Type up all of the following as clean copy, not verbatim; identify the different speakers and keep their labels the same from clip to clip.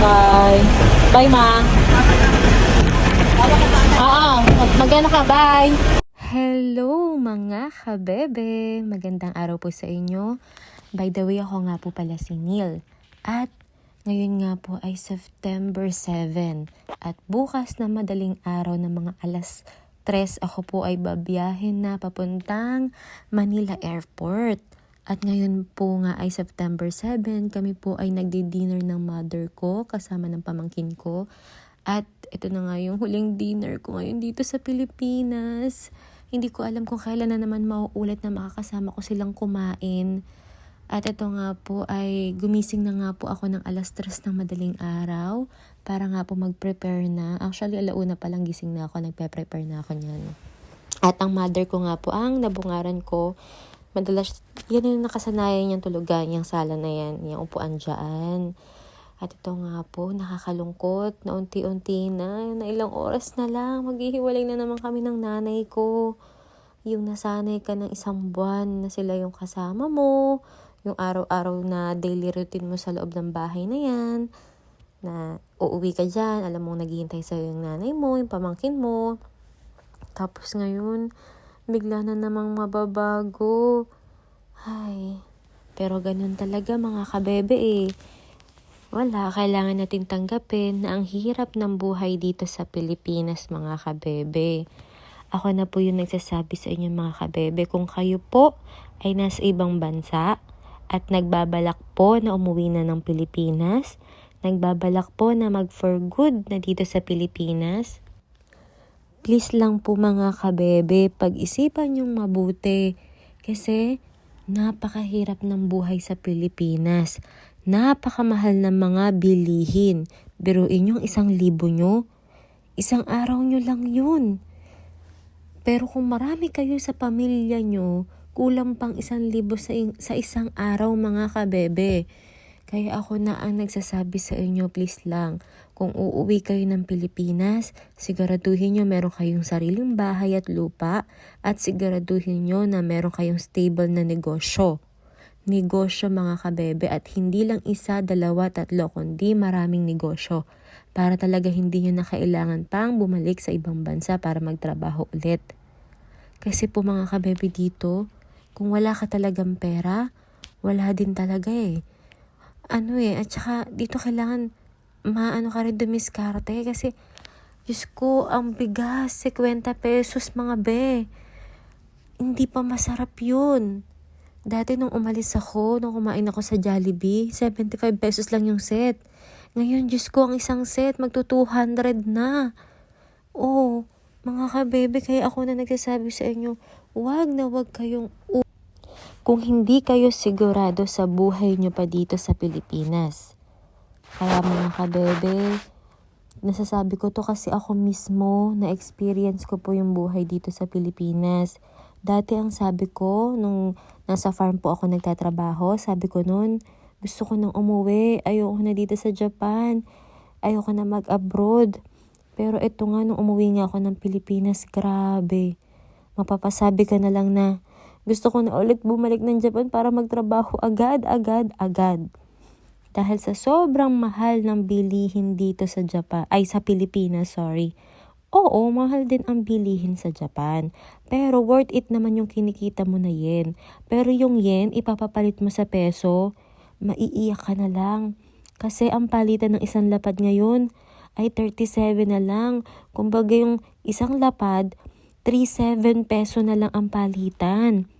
Speaker 1: Bye. Bye, ma. Oo, mag-ano ka, bye.
Speaker 2: Hello mga kabebe! Magandang araw po sa inyo. By the way, ako nga po pala si Neil. At ngayon nga po ay September 7. At bukas na madaling araw ng mga alas 3, ako po ay babiyahin na papuntang Manila Airport. At ngayon po nga ay September 7, kami po ay nagdi-dinner ng mother ko kasama ng pamangkin ko. At ito na nga yung huling dinner ko ngayon dito sa Pilipinas. Hindi ko alam kung kailan na naman mauulit na makakasama ko silang kumain. At ito nga po ay gumising na nga po ako ng alas 3 ng madaling araw para nga po mag-prepare na. Actually, alauna pa lang gising na ako, nagpe-prepare na ako niyan. At ang mother ko nga po, ang nabungaran ko, madalas, yan yung nakasanayan niyang tulugan, yung sala na yan, yung upuan dyan. At ito nga po, nakakalungkot na unti-unti na ilang oras na lang, maghihiwalay na naman kami ng nanay ko. Yung nasanay ka ng isang buwan na sila yung kasama mo, yung araw-araw na daily routine mo sa loob ng bahay na yan, na uuwi ka dyan, alam mong naghihintay sa'yo yung nanay mo, yung pamangkin mo. Tapos ngayon, bigla na namang mababago. Ay, pero ganun talaga mga kabebe eh. Wala, kailangan natin tanggapin na ang hirap ng buhay dito sa Pilipinas mga kabebe. Ako na po yung nagsasabi sa inyo mga kabebe, kung kayo po ay nasa ibang bansa at nagbabalak po na umuwi na ng Pilipinas, nagbabalak po na mag for good na dito sa Pilipinas, please lang po mga kabebe, pag-isipan yung mabuti kasi napakahirap ng buhay sa Pilipinas. Napakamahal ng mga bilihin. Biruin yung 1,000 nyo, isang araw nyo lang yun. Pero kung marami kayo sa pamilya nyo, kulang pang 1,000 sa isang araw mga kabebe. Kaya ako na ang nagsasabi sa inyo, please lang, kung uuwi kayo ng Pilipinas, siguraduhin nyo meron kayong sariling bahay at lupa at siguraduhin nyo na meron kayong stable na negosyo. Negosyo mga kabebe at hindi lang 1, 2, 3, kundi maraming negosyo para talaga hindi nyo na kailangan pang bumalik sa ibang bansa para magtrabaho ulit. Kasi po mga kabebe dito, kung wala ka talagang pera, wala din talaga eh. At saka dito kailangan maano ka rin dumiskarte kasi Diyos ko, ang bigas, 50 pesos mga be. Hindi pa masarap yun. Dati nung umalis ako, nung kumain ako sa Jollibee, 75 pesos lang yung set. Ngayon, Diyos ko, ang isang set, magto-200 na. Oh, mga kabebe, kaya ako na nagsasabi sa inyo, wag na wag kayong kung hindi kayo sigurado sa buhay nyo pa dito sa Pilipinas. Kaya mga kabebe, nasasabi ko to kasi ako mismo, na-experience ko po yung buhay dito sa Pilipinas. Dati ang sabi ko, nung nasa farm po ako nagtatrabaho, sabi ko noon, gusto ko nang umuwi, ayoko na dito sa Japan, ayoko na mag-abroad. Pero ito nga, nung umuwi nga ako ng Pilipinas, grabe. Mapapasabi ka na lang na, gusto ko na ulit bumalik ng Japan para magtrabaho agad. Dahil sa sobrang mahal ng bilihin dito sa sa Pilipinas, sorry. Oo, mahal din ang bilihin sa Japan. Pero worth it naman yung kinikita mo na yen. Pero yung yen, ipapapalit mo sa peso, maiiyak ka na lang. Kasi ang palitan ng isang lapad ngayon ay 37 na lang. Kumbaga yung isang lapad, 37 peso na lang ang palitan.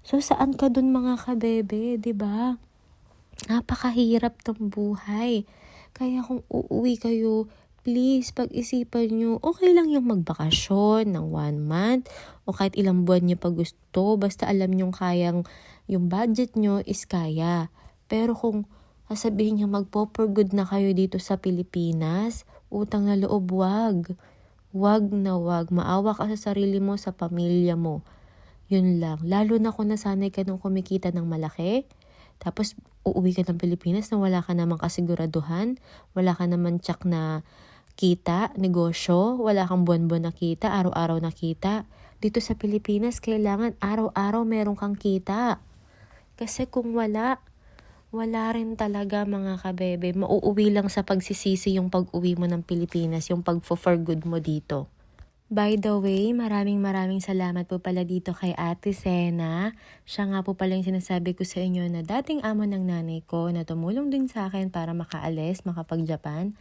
Speaker 2: So saan ka dun mga kabebe, 'di ba? Napakahirap ng buhay. Kaya kung uuwi kayo, please, pag-isipan nyo, okay lang yung magbakasyon ng 1 month o kahit ilang buwan nyo pa gusto. Basta alam nyo kayang yung budget nyo is kaya. Pero kung sasabihin nyo magpo-for good na kayo dito sa Pilipinas, utang na loob, wag. Wag na wag. Maawa ka sa sarili mo, sa pamilya mo. Yun lang. Lalo na kung nasanay ka nung kumikita ng malaki, tapos uuwi ka ng Pilipinas na wala ka namang kasiguraduhan, wala ka naman tsak na kita, negosyo, wala kang buwan-buwan na kita, araw-araw na kita. Dito sa Pilipinas, kailangan araw-araw meron kang kita. Kasi kung wala, wala rin talaga mga kabebe. Mauuwi lang sa pagsisisi yung pag-uwi mo ng Pilipinas, yung pag-for good mo dito. By the way, maraming salamat po pala dito kay Ate Sena. Siya nga po pala yung sinasabi ko sa inyo na dating amo ng nanay ko na tumulong din sa akin para makaalis, makapag-Japan.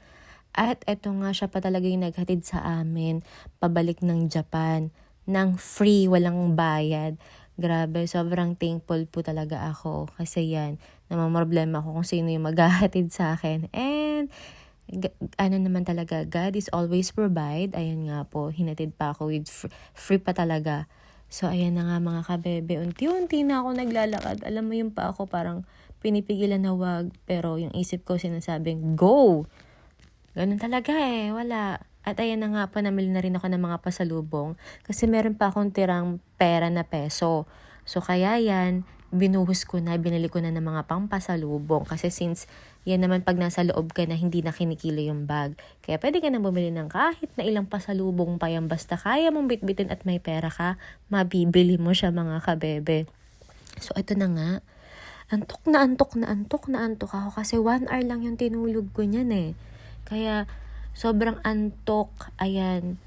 Speaker 2: At eto nga siya pa talaga yung naghatid sa amin, pabalik ng Japan, ng free, walang bayad. Grabe, sobrang thankful po talaga ako. Kasi yan, namamroblema ako kung sino yung maghahatid sa akin. And ano naman talaga, God is always provide. Ayan nga po, hinatid pa ako with free pa talaga. So ayan na nga mga kabebe, unti-unti na ako naglalakad. Alam mo yung pa ako parang pinipigilan na wag, pero yung isip ko sinasabing go. Ganun talaga wala. At ayan na nga po, namili na rin ako ng mga pasalubong kasi meron pa akong tirang pera na peso. So kaya yan, binuhos ko na, binili ko na ng mga pampasalubong. Kasi since yan naman pag nasa loob ka na hindi na kinikilo yung bag. Kaya pwede ka na bumili ng kahit na ilang pasalubong pa yan. Basta kaya mong bitbitin at may pera ka, mabibili mo siya mga kabebe. So ito na nga, antok na antok ako kasi 1 hour lang yung tinulog ko niyan Kaya sobrang antok, ayan.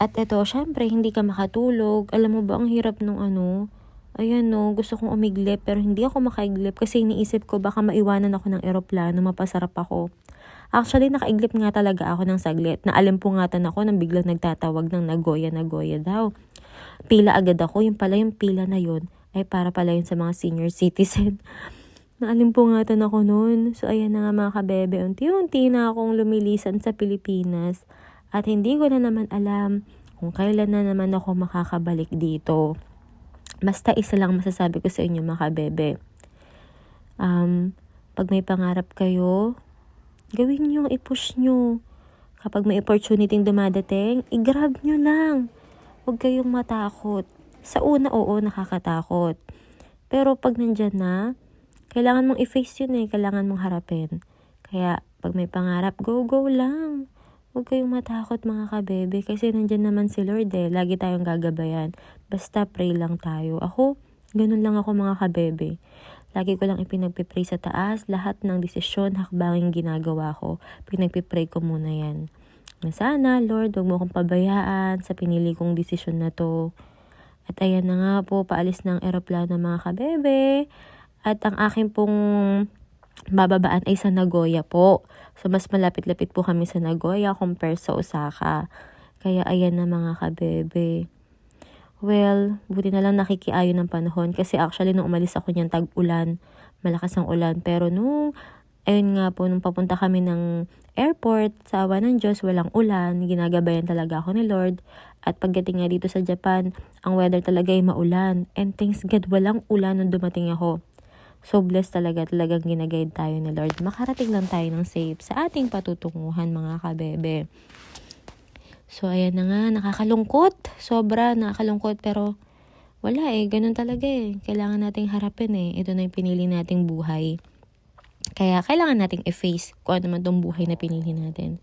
Speaker 2: At ito, syempre, hindi ka makatulog. Alam mo ba, ang hirap nung ayan gusto kong umiglip pero hindi ako makaiglip kasi iniisip ko baka maiwanan ako ng eroplano, mapasarap ako. Actually, nakaiglip nga talaga ako ng saglit. Naalimpungatan ako nang biglang nagtatawag ng Nagoya daw. Pila agad ako, yung pala yung pila na yun ay para pala yun sa mga senior citizen. Naalimpungatan ako noon. So ayan na nga mga kabebe, unti-unti na akong lumilisan sa Pilipinas at hindi ko na naman alam kung kailan na naman ako makakabalik dito. Basta isa lang masasabi ko sa inyo mga kabebe. Pag may pangarap kayo, gawin nyo, i-push nyo. Kapag may opportunity dumadating, i-grab nyo lang. Huwag kayong matakot. Sa una, oo, nakakatakot. Pero pag nandyan na, kailangan mong i-face yun kailangan mong harapin. Kaya, pag may pangarap, go lang. Huwag kayong matakot mga kabebe, kasi nandyan naman si Lord lagi tayong gagabayan. Basta pray lang tayo. Ako, ganun lang ako mga kabebe. Lagi ko lang ipinagpipray sa taas, lahat ng desisyon, hakbanging ginagawa ko, pinagpipray ko muna yan. Na sana, Lord, huwag mo akong pabayaan sa pinili kong desisyon na to. At ayan na nga po, paalis ng eroplano mga kabebe. At ang akin pong bababaan ay sa Nagoya po. So, mas malapit-lapit po kami sa Nagoya compare sa Osaka. Kaya ayan na mga kabebe. Well, buti na lang nakikiayo ng panahon. Kasi actually, nung umalis ako niyan, tag-ulan. Malakas ang ulan. Pero ayun nga po, nung papunta kami ng airport, sa awa ng Diyos, walang ulan. Ginagabayan talaga ako ni Lord. At pagdating nga dito sa Japan, ang weather talaga ay maulan. And thanks God, walang ulan nung dumating ako. So blessed talagang ginaguide tayo ni Lord. Makarating lang tayo ng safe sa ating patutunguhan mga kabebe. So ayan na nga, nakakalungkot. Sobra nakakalungkot pero wala ganun talaga Kailangan nating harapin Ito na yung pinili nating buhay. Kaya kailangan nating i-face kung ano man tong buhay na pinili natin.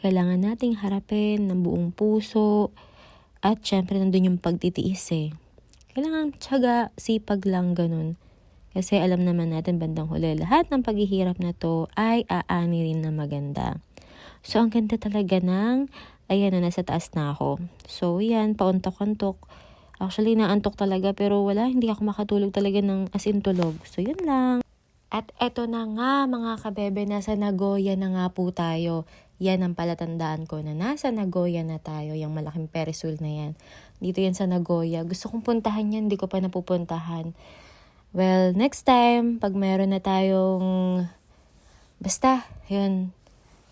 Speaker 2: Kailangan nating harapin ng buong puso. At syempre nandun yung pagtitiis Kailangan tiyaga, sipag lang ganun. Kasi alam naman natin bandang huli, lahat ng paghihirap na to ay aani rin na maganda. So, ang ganda talaga ayan na, nasa taas na ako. So, yan, pauntok-untok. Actually, naantok talaga, pero hindi ako makatulog talaga ng as in tulog. So, yun lang. At eto na nga, mga kabebe, nasa Nagoya na nga po tayo. Yan ang palatandaan ko na nasa Nagoya na tayo, yung malaking Perisur na yan. Dito yan sa Nagoya. Gusto kong puntahan yan, hindi ko pa napupuntahan. Well, next time, pag meron na tayong, basta, yun,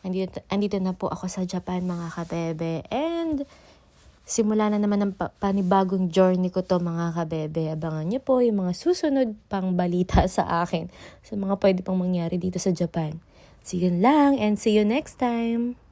Speaker 2: andito na po ako sa Japan mga kabebe. And, simula na naman ang panibagong journey ko to mga kabebe. Abangan niyo po yung mga susunod pang balita sa akin, sa mga pwede pang mangyari dito sa Japan. So, yun lang, and see you next time!